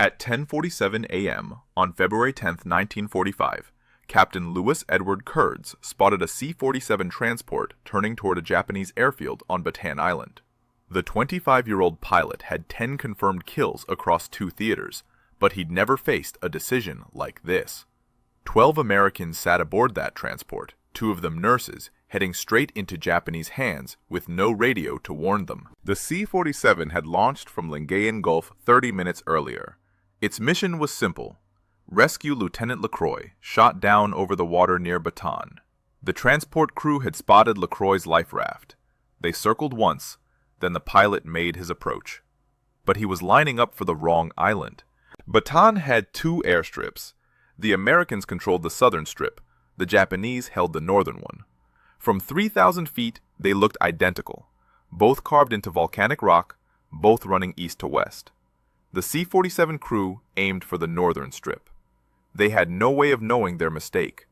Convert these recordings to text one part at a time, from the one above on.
At 10:47 a.m. on February 10, 1945, Captain Louis Edward Kurds spotted a C-47 transport turning toward a Japanese airfield on Bataan Island. The 25-year-old pilot had 10 confirmed kills across 2 theaters, but he'd never faced a decision like this. 12 Americans sat aboard that transport, 2 of them nurses, heading straight into Japanese hands with no radio to warn them. The C-47 had launched from Lingayen Gulf 30 minutes earlier. Its mission was simple: rescue Lieutenant LaCroix, shot down over the water near Bataan. The transport crew had spotted LaCroix's life raft. They circled once, then the pilot made his approach. But he was lining up for the wrong island. Bataan had 2 airstrips. The Americans controlled the southern strip. The Japanese held the northern one. From 3,000 feet, they looked identical, both carved into volcanic rock, both running east to west. The C-47 crew aimed for the northern strip. They had no way of knowing their mistake.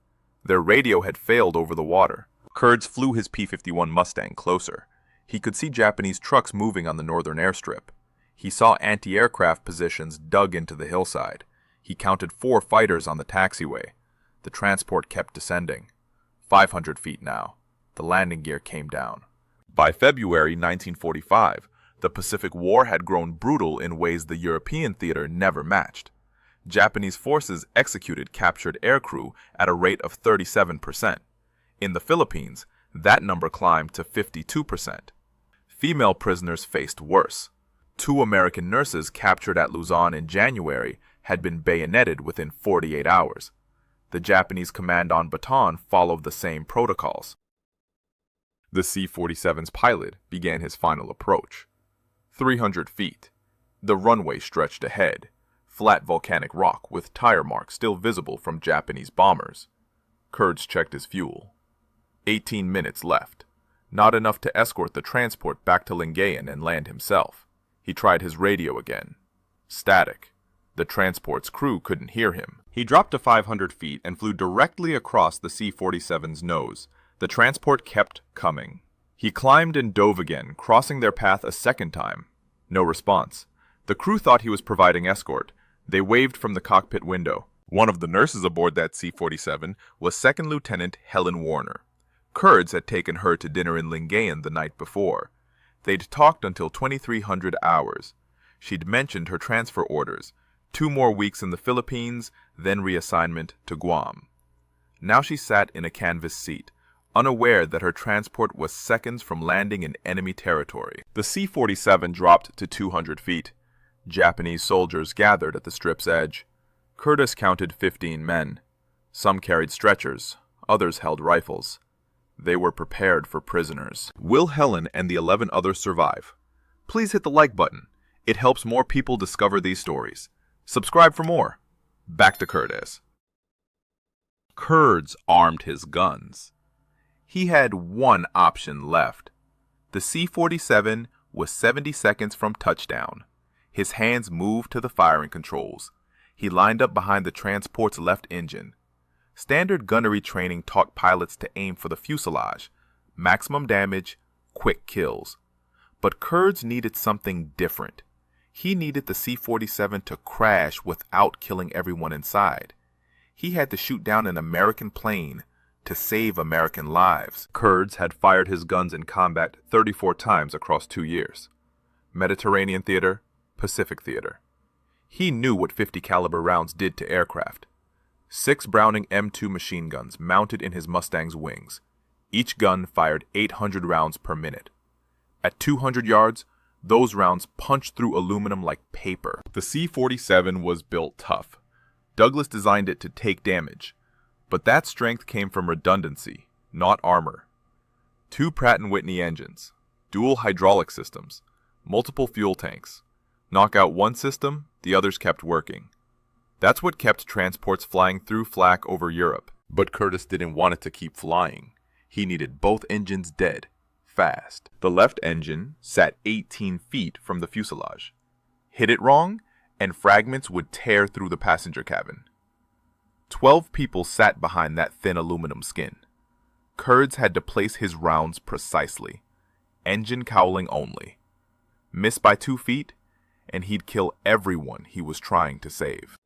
Their radio had failed over the water. Kurds flew his P-51 Mustang closer. He could see Japanese trucks moving on the northern airstrip. He saw anti-aircraft positions dug into the hillside. He counted 4 fighters on the taxiway. The transport kept descending. 500 feet now. The landing gear came down. By February 1945, the Pacific War had grown brutal in ways the European theater never matched. Japanese forces executed captured aircrew at a rate of 37%. In the Philippines, that number climbed to 52%. Female prisoners faced worse. 2 American nurses captured at Luzon in January had been bayoneted within 48 hours. The Japanese command on Bataan followed the same protocols. The C-47's pilot began his final approach. 300 feet. The runway stretched ahead, flat volcanic rock with tire marks still visible from Japanese bombers. Kurds checked his fuel. 18 minutes left. Not enough to escort the transport back to Lingayen and land himself. He tried his radio again. Static. The transport's crew couldn't hear him. He dropped to 500 feet and flew directly across the C-47's nose. The transport kept coming. He climbed and dove again, crossing their path a second time. No response. The crew thought he was providing escort. They waved from the cockpit window. One of the nurses aboard that C-47 was Second Lieutenant Helen Warner. Kurds had taken her to dinner in Lingayen the night before. They'd talked until 2300 hours. She'd mentioned her transfer orders, 2 more weeks in the Philippines, then reassignment to Guam. Now she sat in a canvas seat, unaware that her transport was seconds from landing in enemy territory. The C-47 dropped to 200 feet. Japanese soldiers gathered at the strip's edge. Curtis counted 15 men. Some carried stretchers, others held rifles. They were prepared for prisoners. Will Helen and the 11 others survive? Please hit the like button. It helps more people discover these stories. Subscribe for more. Back to Curtis. Kurds armed his guns. He had one option left. The C-47 was 70 seconds from touchdown. His hands moved to the firing controls. He lined up behind the transport's left engine. Standard gunnery training taught pilots to aim for the fuselage. Maximum damage, quick kills. But Kurds needed something different. He needed the C-47 to crash without killing everyone inside. He had to shoot down an American plane to save American lives. Kurds had fired his guns in combat 34 times across 2 years. Mediterranean theater, Pacific theater. He knew what 50 caliber rounds did to aircraft. 6 Browning M2 machine guns mounted in his Mustang's wings. Each gun fired 800 rounds per minute. At 200 yards, those rounds punched through aluminum like paper. The C-47 was built tough. Douglas designed it to take damage, but that strength came from redundancy, not armor. 2 Pratt & Whitney engines, dual hydraulic systems, multiple fuel tanks. Knock out one system, the others kept working. That's what kept transports flying through flak over Europe. But Curtis didn't want it to keep flying. He needed both engines dead, fast. The left engine sat 18 feet from the fuselage. Hit it wrong, and fragments would tear through the passenger cabin. 12 people sat behind that thin aluminum skin. Kurds had to place his rounds precisely. Engine cowling only. Miss by 2 feet, and he'd kill everyone he was trying to save.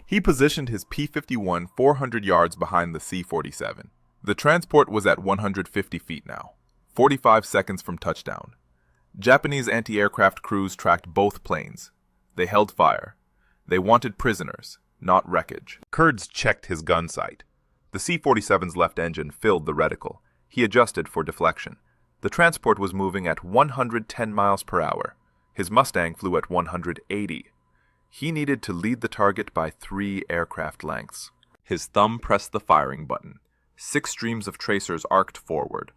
He positioned his P-51 400 yards behind the C-47. The transport was at 150 feet now, 45 seconds from touchdown. Japanese anti-aircraft crews tracked both planes. They held fire. They wanted prisoners, not wreckage. Kurds checked his gun sight. The C-47's left engine filled the reticle. He adjusted for deflection. The transport was moving at 110 miles per hour. His Mustang flew at 180. He needed to lead the target by 3 aircraft lengths. His thumb pressed the firing button. 6 streams of tracers arced forward.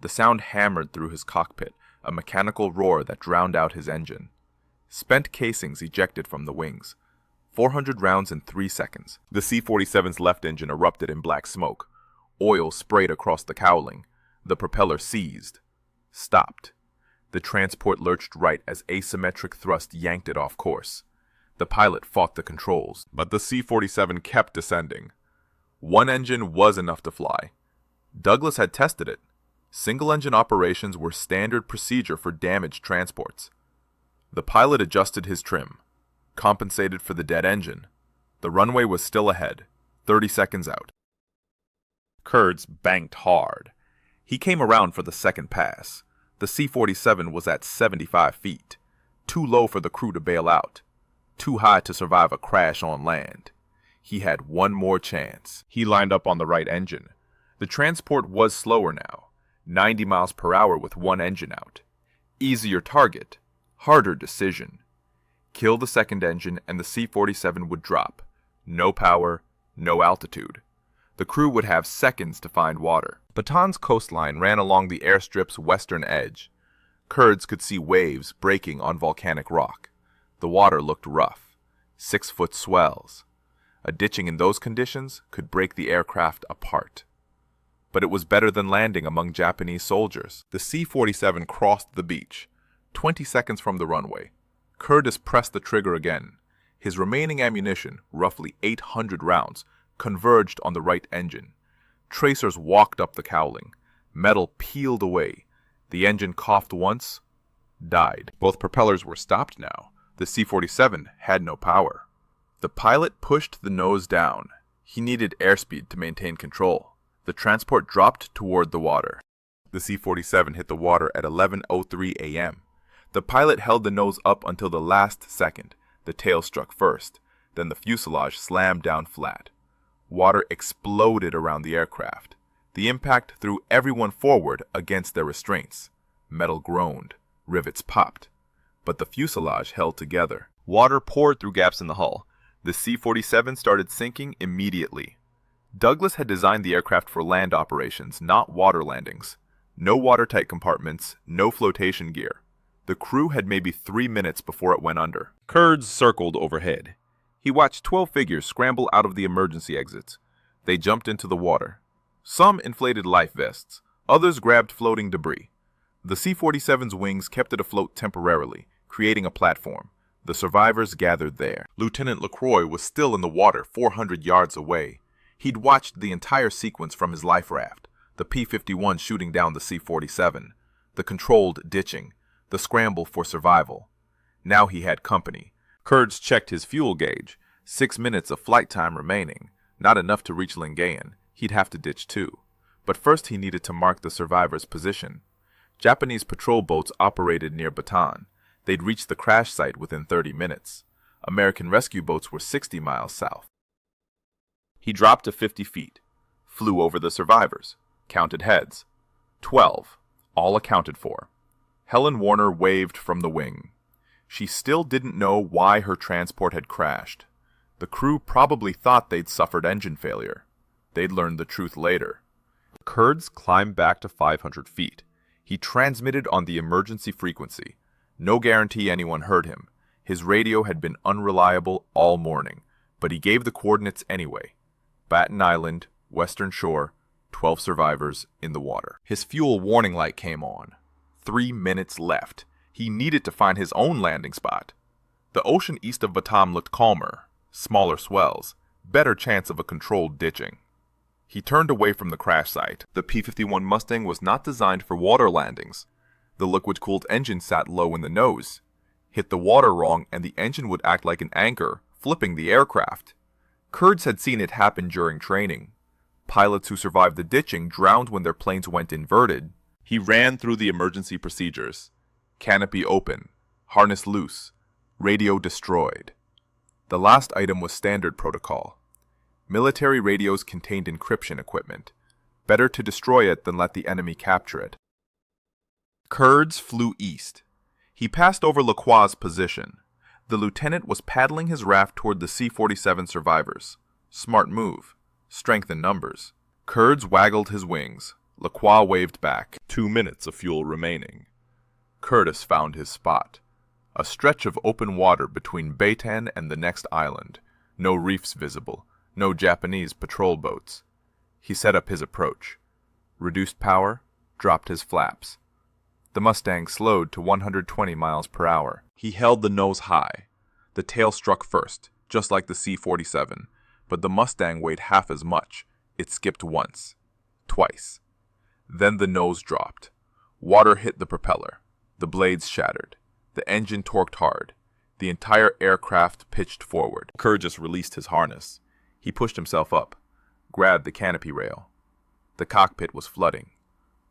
The sound hammered through his cockpit, a mechanical roar that drowned out his engine. Spent casings ejected from the wings. 400 rounds in 3 seconds. The C-47's left engine erupted in black smoke. Oil sprayed across the cowling. The propeller seized. Stopped. The transport lurched right as asymmetric thrust yanked it off course. The pilot fought the controls, but the C-47 kept descending. One engine was enough to fly. Douglas had tested it. Single-engine operations were standard procedure for damaged transports. The pilot adjusted his trim, compensated for the dead engine. The runway was still ahead, 30 seconds out. Kurds banked hard. He came around for the second pass. The C-47 was at 75 feet, too low for the crew to bail out, too high to survive a crash on land. He had one more chance. He lined up on the right engine. The transport was slower now, 90 miles per hour with one engine out. Easier target, harder decision. Kill the second engine and the C-47 would drop. No power, no altitude. The crew would have seconds to find water. Baton's coastline ran along the airstrip's western edge. Kurds could see waves breaking on volcanic rock. The water looked rough, 6-foot swells. A ditching in those conditions could break the aircraft apart. But it was better than landing among Japanese soldiers. The C-47 crossed the beach, 20 seconds from the runway. Curtis pressed the trigger again. His remaining ammunition, roughly 800 rounds, converged on the right engine. Tracers walked up the cowling. Metal peeled away. The engine coughed once, died. Both propellers were stopped now. The C-47 had no power. The pilot pushed the nose down. He needed airspeed to maintain control. The transport dropped toward the water. The C-47 hit the water at 11:03 a.m. The pilot held the nose up until the last second. The tail struck first. Then the fuselage slammed down flat. Water exploded around the aircraft. The impact threw everyone forward against their restraints. Metal groaned. Rivets popped. But the fuselage held together. Water poured through gaps in the hull. The C-47 started sinking immediately. Douglas had designed the aircraft for land operations, not water landings. No watertight compartments, no flotation gear. The crew had maybe 3 minutes before it went under. Kurds circled overhead. He watched 12 figures scramble out of the emergency exits. They jumped into the water. Some inflated life vests. Others grabbed floating debris. The C-47's wings kept it afloat temporarily, creating a platform. The survivors gathered there. Lieutenant LaCroix was still in the water 400 yards away. He'd watched the entire sequence from his life raft. The P-51 shooting down the C-47. The controlled ditching. The scramble for survival. Now he had company. Kurds checked his fuel gauge. 6 minutes of flight time remaining. Not enough to reach Lingayen. He'd have to ditch too. But first he needed to mark the survivors' position. Japanese patrol boats operated near Bataan. They'd reach the crash site within 30 minutes. American rescue boats were 60 miles south. He dropped to 50 feet. Flew over the survivors. Counted heads. 12. All accounted for. Helen Warner waved from the wing. She still didn't know why her transport had crashed. The crew probably thought they'd suffered engine failure. They'd learn the truth later. Kurds climbed back to 500 feet. He transmitted on the emergency frequency. No guarantee anyone heard him. His radio had been unreliable all morning, but he gave the coordinates anyway. Baton Island, Western Shore, 12 survivors in the water. His fuel warning light came on. 3 minutes left. He needed to find his own landing spot. The ocean east of Batam looked calmer, smaller swells, better chance of a controlled ditching. He turned away from the crash site. The P-51 Mustang was not designed for water landings. The liquid-cooled engine sat low in the nose. hit the water wrong, and the engine would act like an anchor, flipping the aircraft. Kurds had seen it happen during training. Pilots who survived the ditching drowned when their planes went inverted. He ran through the emergency procedures. Canopy open, harness loose, radio destroyed. The last item was standard protocol. Military radios contained encryption equipment. Better to destroy it than let the enemy capture it. Kurds flew east. He passed over Lacroix's position. The lieutenant was paddling his raft toward the C-47 survivors. Smart move. Strength in numbers. Kurds waggled his wings. Lacroix waved back. 2 minutes of fuel remaining. Curtis found his spot. A stretch of open water between Bataan and the next island. No reefs visible. No Japanese patrol boats. He set up his approach. Reduced power, dropped his flaps. The Mustang slowed to 120 miles per hour. He held the nose high. The tail struck first, just like the C-47, but the Mustang weighed half as much. It skipped once. Twice. Then the nose dropped. Water hit the propeller. The blades shattered. The engine torqued hard. The entire aircraft pitched forward. Kurd just released his harness. He pushed himself up, grabbed the canopy rail. The cockpit was flooding.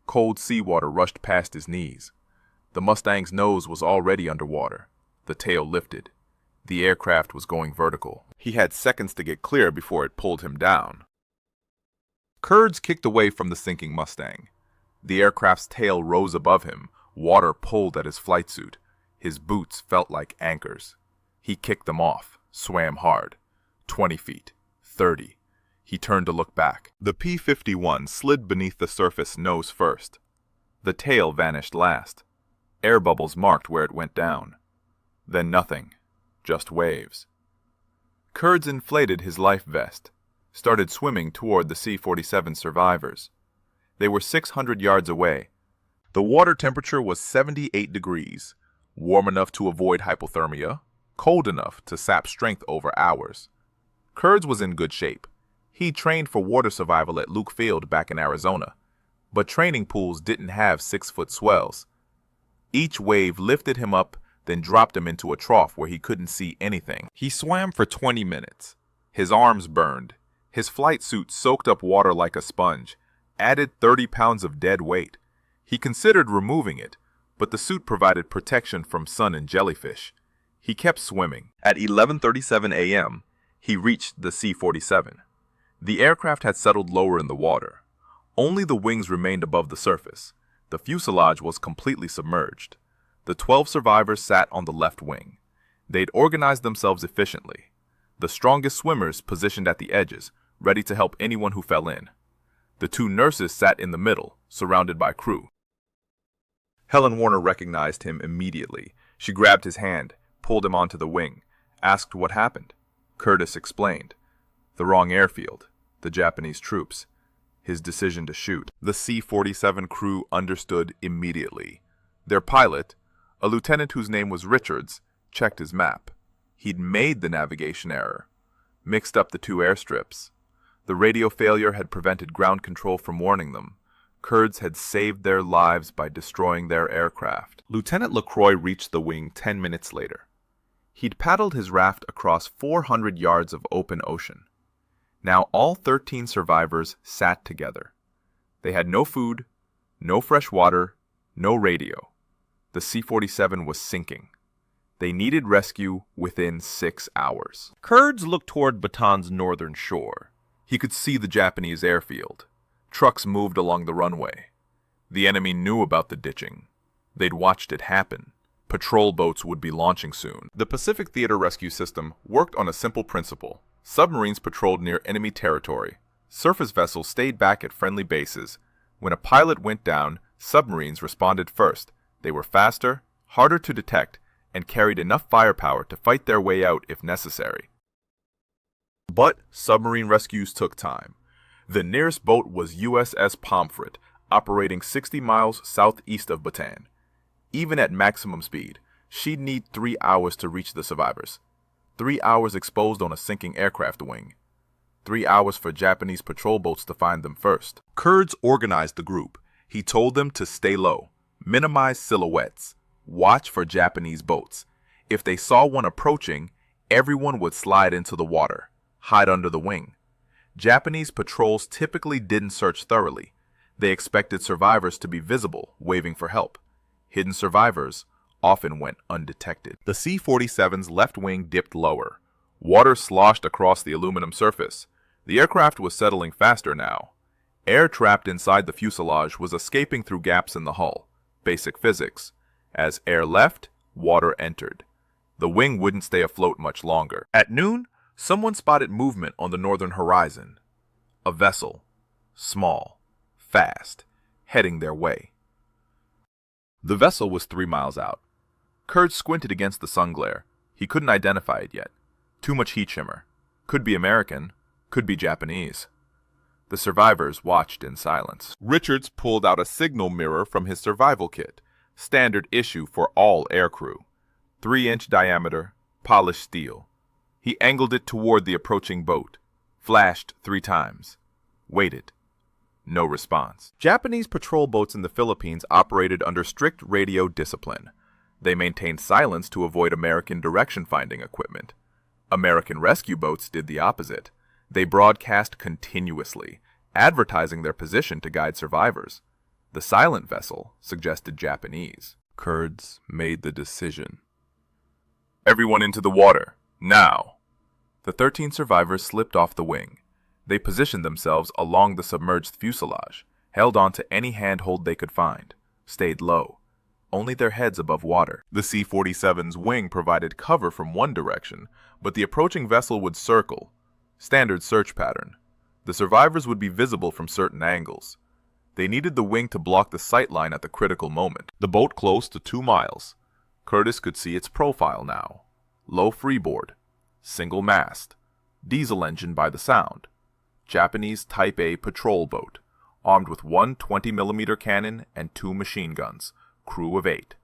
Cold seawater rushed past his knees. The Mustang's nose was already underwater. The tail lifted. The aircraft was going vertical. He had seconds to get clear before it pulled him down. Kurds kicked away from the sinking Mustang. The aircraft's tail rose above him. Water pulled at his flight suit. His boots felt like anchors. He kicked them off, swam hard. 20 feet. 30. He turned to look back. The P-51 slid beneath the surface nose first. The tail vanished last. Air bubbles marked where it went down. Then nothing. Just waves. Kurds inflated his life vest, started swimming toward the C-47 survivors. They were 600 yards away. The water temperature was 78 degrees, warm enough to avoid hypothermia, cold enough to sap strength over hours. Kurds was in good shape. He trained for water survival at Luke Field back in Arizona, but training pools didn't have 6-foot swells. Each wave lifted him up, then dropped him into a trough where he couldn't see anything. He swam for 20 minutes. His arms burned. His flight suit soaked up water like a sponge, added 30 pounds of dead weight. He considered removing it, but the suit provided protection from sun and jellyfish. He kept swimming. At 11:37 a.m., he reached the C-47. The aircraft had settled lower in the water. Only the wings remained above the surface. The fuselage was completely submerged. The 12 survivors sat on the left wing. They'd organized themselves efficiently. The strongest swimmers positioned at the edges, ready to help anyone who fell in. The 2 nurses sat in the middle, surrounded by crew. Helen Warner recognized him immediately. She grabbed his hand, pulled him onto the wing, asked what happened. Curtis explained. The wrong airfield, the Japanese troops, his decision to shoot. The C-47 crew understood immediately. Their pilot, a lieutenant whose name was Richards, checked his map. He'd made the navigation error, mixed up the 2 airstrips. The radio failure had prevented ground control from warning them. Kurds had saved their lives by destroying their aircraft. Lieutenant LaCroix reached the wing 10 minutes later. He'd paddled his raft across 400 yards of open ocean. Now all 13 survivors sat together. They had no food, no fresh water, no radio. The C-47 was sinking. They needed rescue within 6 hours. Kurds looked toward Bataan's northern shore. He could see the Japanese airfield. Trucks moved along the runway. The enemy knew about the ditching. They'd watched it happen. Patrol boats would be launching soon. The Pacific Theater Rescue System worked on a simple principle. Submarines patrolled near enemy territory. Surface vessels stayed back at friendly bases. When a pilot went down, submarines responded first. They were faster, harder to detect, and carried enough firepower to fight their way out if necessary. But submarine rescues took time. The nearest boat was USS Pomfret, operating 60 miles southeast of Bataan. Even at maximum speed, she'd need 3 hours to reach the survivors. 3 hours exposed on a sinking aircraft wing. 3 hours for Japanese patrol boats to find them first. Kurds organized the group. He told them to stay low, minimize silhouettes, watch for Japanese boats. If they saw one approaching, everyone would slide into the water, hide under the wing. Japanese patrols typically didn't search thoroughly. They expected survivors to be visible, waving for help. Hidden survivors often went undetected. The C-47's left wing dipped lower. Water sloshed across the aluminum surface. The aircraft was settling faster now. Air trapped inside the fuselage was escaping through gaps in the hull. Basic physics. As air left, water entered. The wing wouldn't stay afloat much longer. At noon, someone spotted movement on the northern horizon. A vessel. Small. Fast. Heading their way. The vessel was 3 miles out. Kurd squinted against the sun glare. He couldn't identify it yet. Too much heat shimmer. Could be American. Could be Japanese. The survivors watched in silence. Richards pulled out a signal mirror from his survival kit. Standard issue for all aircrew. 3-inch diameter, polished steel. He angled it toward the approaching boat. Flashed 3 times. Waited. No response. Japanese patrol boats in the Philippines operated under strict radio discipline. They maintained silence to avoid American direction-finding equipment. American rescue boats did the opposite. They broadcast continuously, advertising their position to guide survivors. The silent vessel suggested Japanese. Kurds made the decision. Everyone into the water, now! The 13 survivors slipped off the wing. They positioned themselves along the submerged fuselage, held on to any handhold they could find, stayed low, only their heads above water. The C-47's wing provided cover from one direction, but the approaching vessel would circle. Standard search pattern. The survivors would be visible from certain angles. They needed the wing to block the sight line at the critical moment. The boat close to 2 miles. Curtis could see its profile now. Low freeboard. Single mast. Diesel engine by the sound. Japanese Type A patrol boat, armed with 1 20mm cannon and 2 machine guns, crew of 8.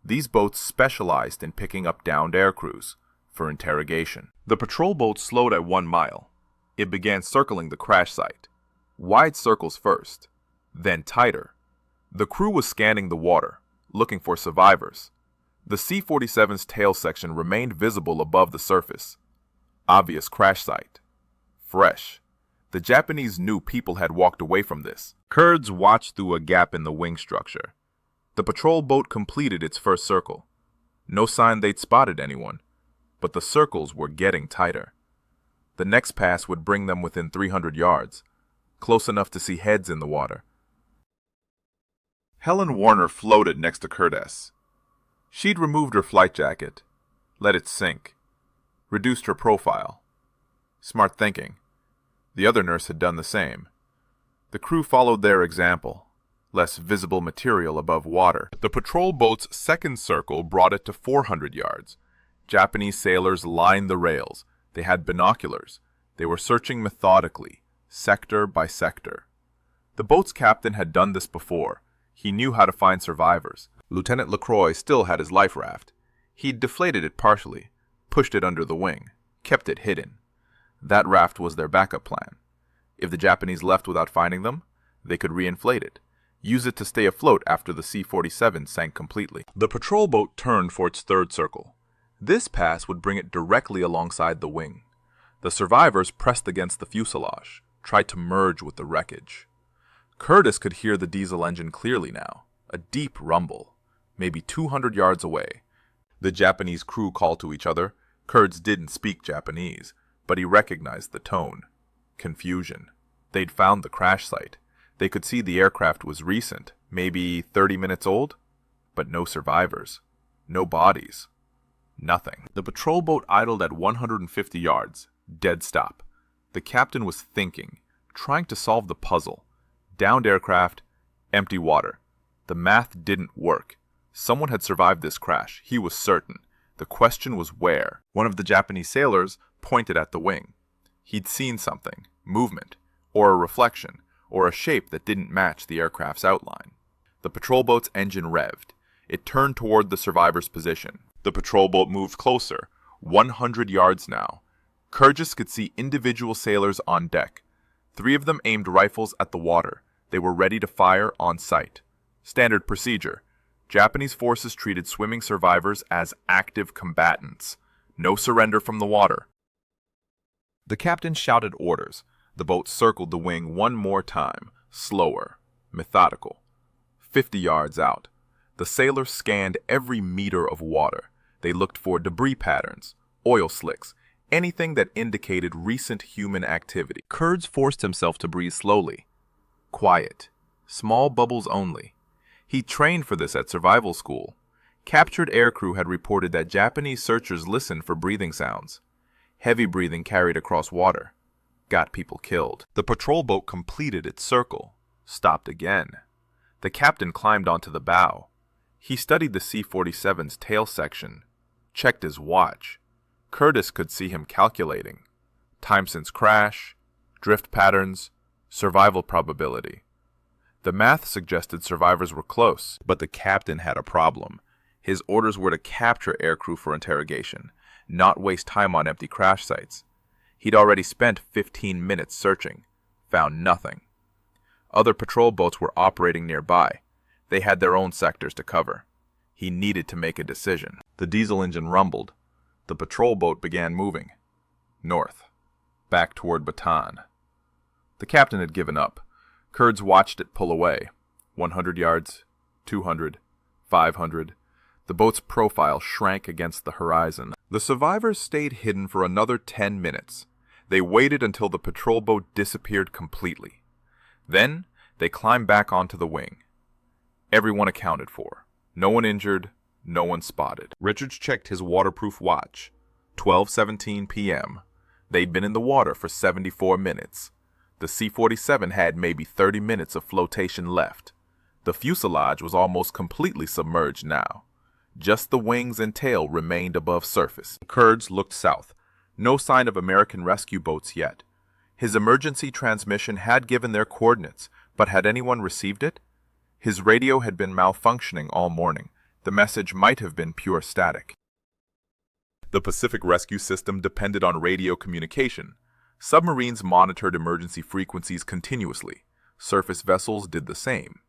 These boats specialized in picking up downed aircrews for interrogation. The patrol boat slowed at 1 mile. It began circling the crash site. Wide circles first, then tighter. The crew was scanning the water, looking for survivors. The C-47's tail section remained visible above the surface. Obvious crash site. Fresh. The Japanese knew people had walked away from this. Kurds watched through a gap in the wing structure. The patrol boat completed its first circle. No sign they'd spotted anyone, but the circles were getting tighter. The next pass would bring them within 300 yards, close enough to see heads in the water. Helen Warner floated next to Curtis. She'd removed her flight jacket, let it sink, reduced her profile. Smart thinking. The other nurse had done the same. The crew followed their example. Less visible material above water. The patrol boat's second circle brought it to 400 yards. Japanese sailors lined the rails. They had binoculars. They were searching methodically, sector by sector. The boat's captain had done this before. He knew how to find survivors. Lieutenant LaCroix still had his life raft. He'd deflated it partially, pushed it under the wing, kept it hidden. That raft was their backup plan. If the Japanese left without finding them, they could reinflate it, use it to stay afloat after the C-47 sank completely. The patrol boat turned for its third circle. This pass would bring it directly alongside the wing. The survivors pressed against the fuselage, tried to merge with the wreckage. Curtis could hear the diesel engine clearly now, a deep rumble, maybe 200 yards away. The Japanese crew called to each other. Kurds didn't speak Japanese, but he recognized the tone. Confusion. They'd found the crash site. They could see the aircraft was recent, maybe 30 minutes old, but no survivors. No bodies. Nothing. The patrol boat idled at 150 yards, dead stop. The captain was thinking, trying to solve the puzzle. Downed aircraft, empty water. The math didn't work. Someone had survived this crash, he was certain. The question was where. One of the Japanese sailors pointed at the wing. He'd seen something, movement, or a reflection, or a shape that didn't match the aircraft's outline. The patrol boat's engine revved. It turned toward the survivor's position. The patrol boat moved closer, 100 yards now. Kurgis could see individual sailors on deck. 3 of them aimed rifles at the water. They were ready to fire on sight. Standard procedure. Japanese forces treated swimming survivors as active combatants. No surrender from the water. The captain shouted orders. The boat circled the wing one more time, slower, methodical. 50 yards out, the sailors scanned every meter of water. They looked for debris patterns, oil slicks, anything that indicated recent human activity. Kurds forced himself to breathe slowly. Quiet. Small bubbles only. He trained for this at survival school. Captured aircrew had reported that Japanese searchers listened for breathing sounds. Heavy breathing carried across water. Got people killed. The patrol boat completed its circle. Stopped again. The captain climbed onto the bow. He studied the C-47's tail section. Checked his watch. Curtis could see him calculating. Time since crash, drift patterns, survival probability. The math suggested survivors were close, but the captain had a problem. His orders were to capture aircrew for interrogation, not waste time on empty crash sites. He'd already spent 15 minutes searching, found nothing. Other patrol boats were operating nearby. They had their own sectors to cover. He needed to make a decision. The diesel engine rumbled. The patrol boat began moving. North. Back toward Bataan. The captain had given up. Kurds watched it pull away. 100 yards, 200, 500. The boat's profile shrank against the horizon. The survivors stayed hidden for another 10 minutes. They waited until the patrol boat disappeared completely. Then, they climbed back onto the wing. Everyone accounted for. No one injured, no one spotted. Richards checked his waterproof watch. 12:17 p.m. They'd been in the water for 74 minutes. The C-47 had maybe 30 minutes of flotation left. The fuselage was almost completely submerged now. Just the wings and tail remained above surface. Kurds looked south. No sign of American rescue boats yet. His emergency transmission had given their coordinates, but had anyone received it? His radio had been malfunctioning all morning. The message might have been pure static. The Pacific Rescue System depended on radio communication. Submarines monitored emergency frequencies continuously. Surface vessels did the same.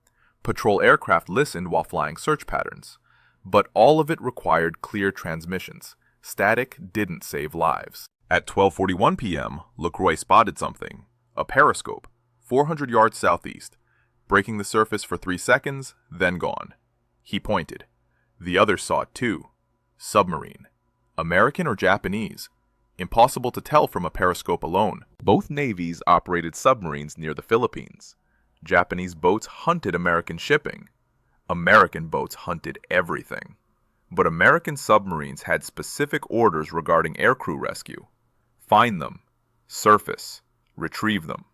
Patrol aircraft listened while flying search patterns. But all of it required clear transmissions. Static didn't save lives. At 12:41 p.m., LeCroy spotted something. A periscope, 400 yards southeast. Breaking the surface for 3 seconds, then gone. He pointed. The others saw it too. Submarine. American or Japanese? Impossible to tell from a periscope alone. Both navies operated submarines near the Philippines. Japanese boats hunted American shipping. American boats hunted everything. But American submarines had specific orders regarding aircrew rescue. Find them, surface, retrieve them.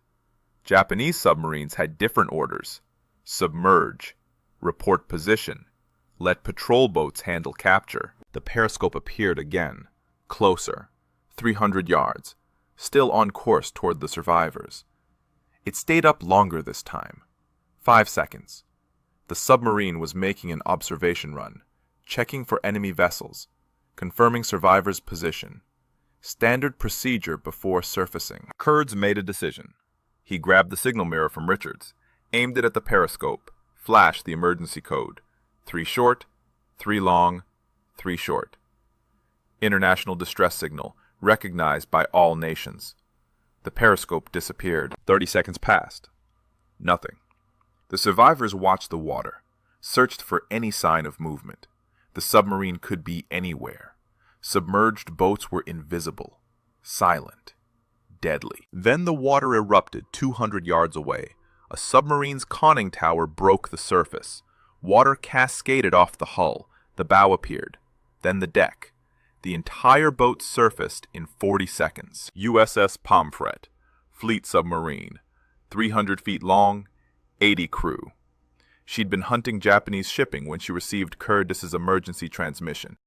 Japanese submarines had different orders. Submerge, report position, let patrol boats handle capture. The periscope appeared again, closer, 300 yards, still on course toward the survivors. It stayed up longer this time. 5 seconds. The submarine was making an observation run, checking for enemy vessels, confirming survivors' position. Standard procedure before surfacing. Kurds made a decision. He grabbed the signal mirror from Richards, aimed it at the periscope, flashed the emergency code. 3 short, 3 long, 3 short. International distress signal, recognized by all nations. The periscope disappeared. 30 seconds passed. Nothing. The survivors watched the water, searched for any sign of movement. The submarine could be anywhere. Submerged boats were invisible, silent, deadly. Then the water erupted 200 yards away. A submarine's conning tower broke the surface. Water cascaded off the hull. The bow appeared. Then the deck. The entire boat surfaced in 40 seconds. USS Pomfret, fleet submarine, 300 feet long, 80 crew. She'd been hunting Japanese shipping when she received Curtis's emergency transmission.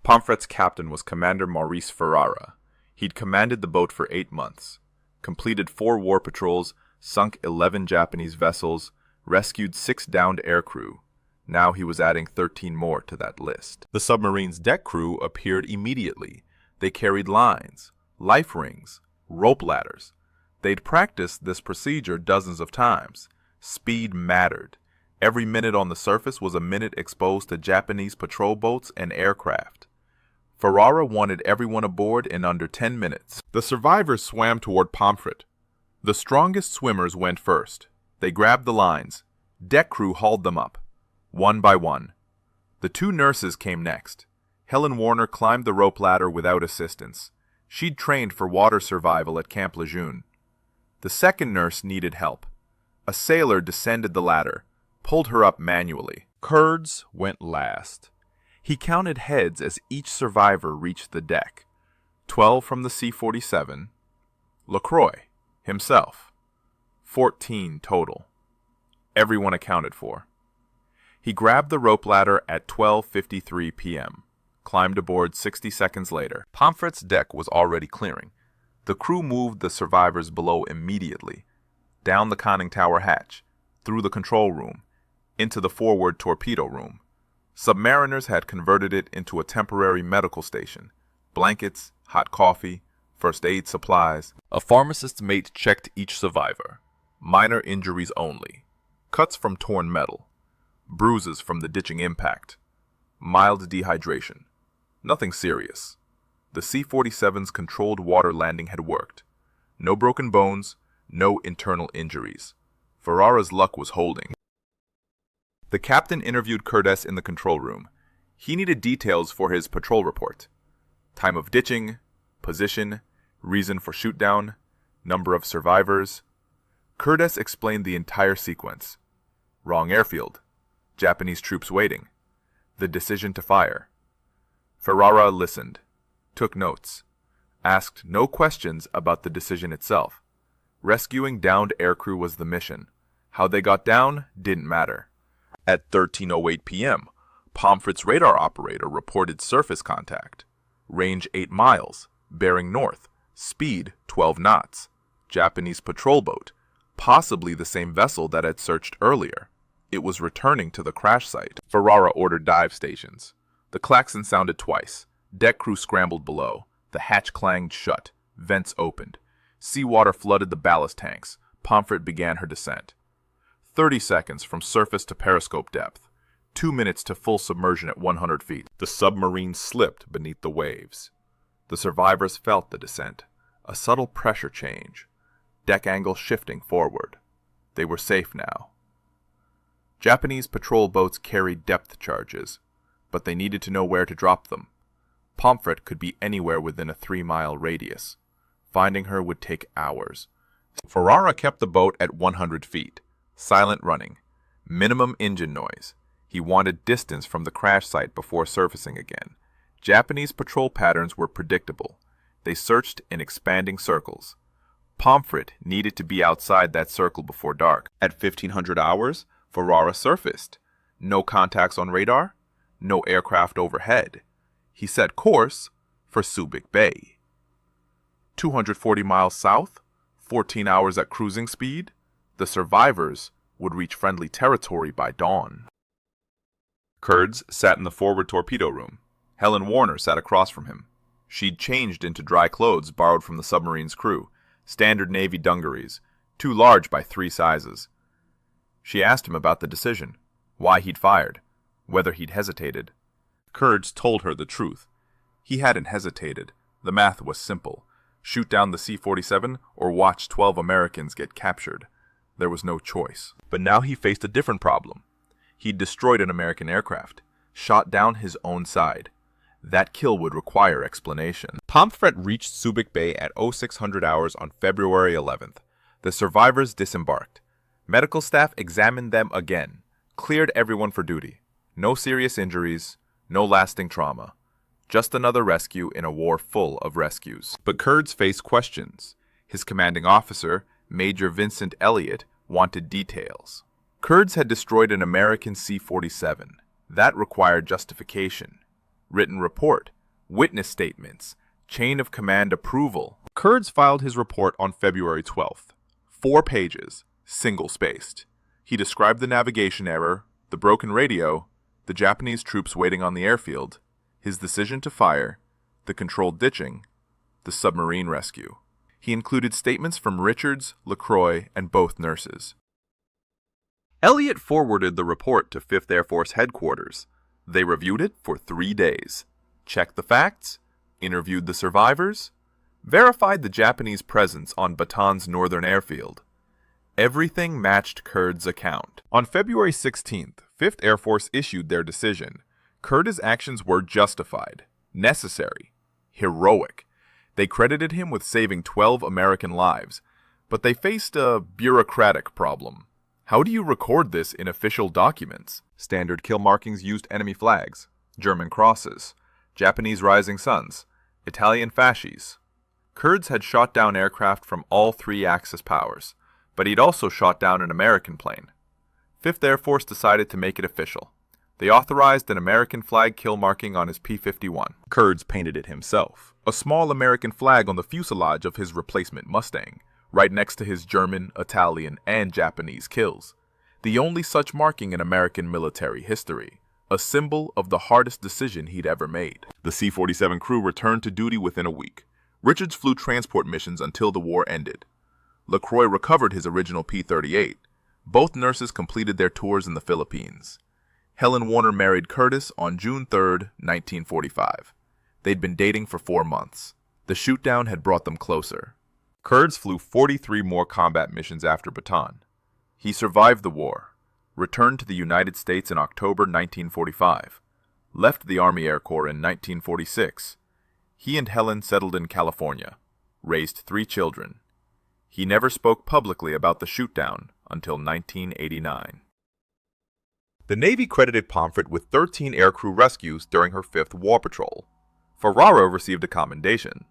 Pomfret's captain was Commander Maurice Ferrara. He'd commanded the boat for 8 months, completed 4 war patrols, sunk 11 Japanese vessels, rescued 6 downed aircrew. Now he was adding 13 more to that list. The submarine's deck crew appeared immediately. They carried lines, life rings, rope ladders. They'd practiced this procedure dozens of times. Speed mattered. Every minute on the surface was a minute exposed to Japanese patrol boats and aircraft. Ferrara wanted everyone aboard in under 10 minutes. The survivors swam toward Pomfret. The strongest swimmers went first. They grabbed the lines. Deck crew hauled them up, one by one. The two nurses came next. Helen Warner climbed the rope ladder without assistance. She'd trained for water survival at Camp Lejeune. The second nurse needed help. A sailor descended the ladder, pulled her up manually. Kurds went last. He counted heads as each survivor reached the deck. 12 from the C-47. LaCroix, himself. 14 total. Everyone accounted for. He grabbed the rope ladder at 12:53 p.m., climbed aboard 60 seconds later. Pomfret's deck was already clearing. The crew moved the survivors below immediately, down the conning tower hatch, through the control room, into the forward torpedo room. Submariners had converted it into a temporary medical station. Blankets, hot coffee, first aid supplies. A pharmacist's mate checked each survivor. Minor injuries only. Cuts from torn metal. Bruises from the ditching impact. Mild dehydration. Nothing serious. The C-47's controlled water landing had worked. No broken bones, no internal injuries. Ferrara's luck was holding. The captain interviewed Curtis in the control room. He needed details for his patrol report. Time of ditching, position, reason for shootdown, number of survivors. Curtis explained the entire sequence. Wrong airfield. Japanese troops waiting. The decision to fire. Ferrara listened, took notes, asked no questions about the decision itself. Rescuing downed aircrew was the mission. How they got down didn't matter. At 13:08 p.m., Pomfret's radar operator reported surface contact. Range 8 miles, bearing north, speed 12 knots. Japanese patrol boat, possibly the same vessel that had searched earlier. It was returning to the crash site. Ferrara ordered dive stations. The klaxon sounded twice. Deck crew scrambled below. The hatch clanged shut. Vents opened. Seawater flooded the ballast tanks. Pomfret began her descent. 30 seconds from surface to periscope depth. 2 minutes to full submersion at 100 feet. The submarine slipped beneath the waves. The survivors felt the descent. A subtle pressure change. Deck angle shifting forward. They were safe now. Japanese patrol boats carried depth charges, but they needed to know where to drop them. Pomfret could be anywhere within a 3-mile radius. Finding her would take hours. Ferrara kept the boat at 100 feet. Silent running. Minimum engine noise. He wanted distance from the crash site before surfacing again. Japanese patrol patterns were predictable. They searched in expanding circles. Pomfret needed to be outside that circle before dark. At 1500 hours, Ferrara surfaced. No contacts on radar. No aircraft overhead. He set course for Subic Bay. 240 miles south, 14 hours at cruising speed. The survivors would reach friendly territory by dawn. Kurds sat in the forward torpedo room. Helen Warner sat across from him. She'd changed into dry clothes borrowed from the submarine's crew, standard Navy dungarees, too large by 3 sizes. She asked him about the decision, why he'd fired, whether he'd hesitated. Kurds told her the truth. He hadn't hesitated. The math was simple. Shoot down the C-47 or watch 12 Americans get captured. There was no choice. But now he faced a different problem. He'd destroyed an American aircraft, shot down his own side. That kill would require explanation. Pomfret reached Subic Bay at 0600 hours on February 11th. The survivors disembarked. Medical staff examined them again, cleared everyone for duty. No serious injuries, no lasting trauma. Just another rescue in a war full of rescues. But Kurds faced questions. His commanding officer, Major Vincent Elliott, wanted details. Kurds had destroyed an American C-47. That required justification. Written report, witness statements, chain of command approval. Kurds filed his report on February 12th. 4 pages, single-spaced. He described the navigation error, the broken radio, the Japanese troops waiting on the airfield, his decision to fire, the controlled ditching, the submarine rescue. He included statements from Richards, LaCroix, and both nurses. Elliott forwarded the report to 5th Air Force headquarters. They reviewed it for 3 days, checked the facts, interviewed the survivors, verified the Japanese presence on Batan's northern airfield. Everything matched Kurd's account. On February 16th, 5th Air Force issued their decision. Kurd's actions were justified, necessary, heroic. They credited him with saving 12 American lives, but they faced a bureaucratic problem. How do you record this in official documents? Standard kill markings used enemy flags, German crosses, Japanese rising suns, Italian fasces. Kurds had shot down aircraft from all 3 Axis powers, but he'd also shot down an American plane. 5th Air Force decided to make it official. They authorized an American flag kill marking on his P-51. Kurds painted it himself. A small American flag on the fuselage of his replacement Mustang, right next to his German, Italian, and Japanese kills. The only such marking in American military history. A symbol of the hardest decision he'd ever made. The C-47 crew returned to duty within a week. Richards flew transport missions until the war ended. LaCroix recovered his original P-38. Both nurses completed their tours in the Philippines. Helen Warner married Curtis on June 3, 1945. They'd been dating for 4 months. The shootdown had brought them closer. Kurds flew 43 more combat missions after Bataan. He survived the war, returned to the United States in October 1945, left the Army Air Corps in 1946. He and Helen settled in California, raised 3 children. He never spoke publicly about the shootdown until 1989. The Navy credited Pomfret with 13 aircrew rescues during her 5th war patrol. Ferraro received a commendation.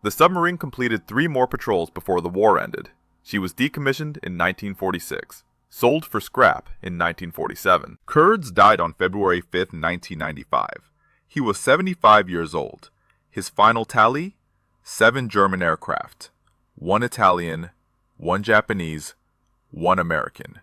The submarine completed 3 more patrols before the war ended. She was decommissioned in 1946, sold for scrap in 1947. Kurds died on February 5, 1995. He was 75 years old. His final tally? 7 German aircraft, 1 Italian, 1 Japanese, 1 American.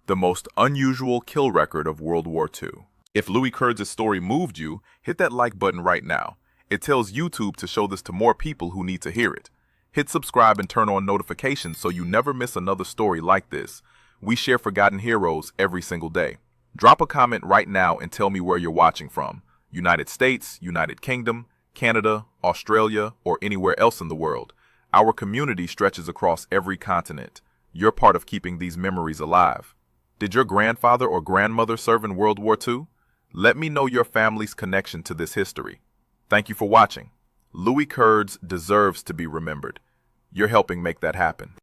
The most unusual kill record of World War II. If Louis Kurds' story moved you, hit that like button right now. It tells YouTube to show this to more people who need to hear it. Hit subscribe and turn on notifications so you never miss another story like this. We share forgotten heroes every single day. Drop a comment right now and tell me where you're watching from. United States, United Kingdom, Canada, Australia, or anywhere else in the world. Our community stretches across every continent. You're part of keeping these memories alive. Did your grandfather or grandmother serve in World War II? Let me know your family's connection to this history. Thank you for watching. Louis Kurds deserves to be remembered. You're helping make that happen.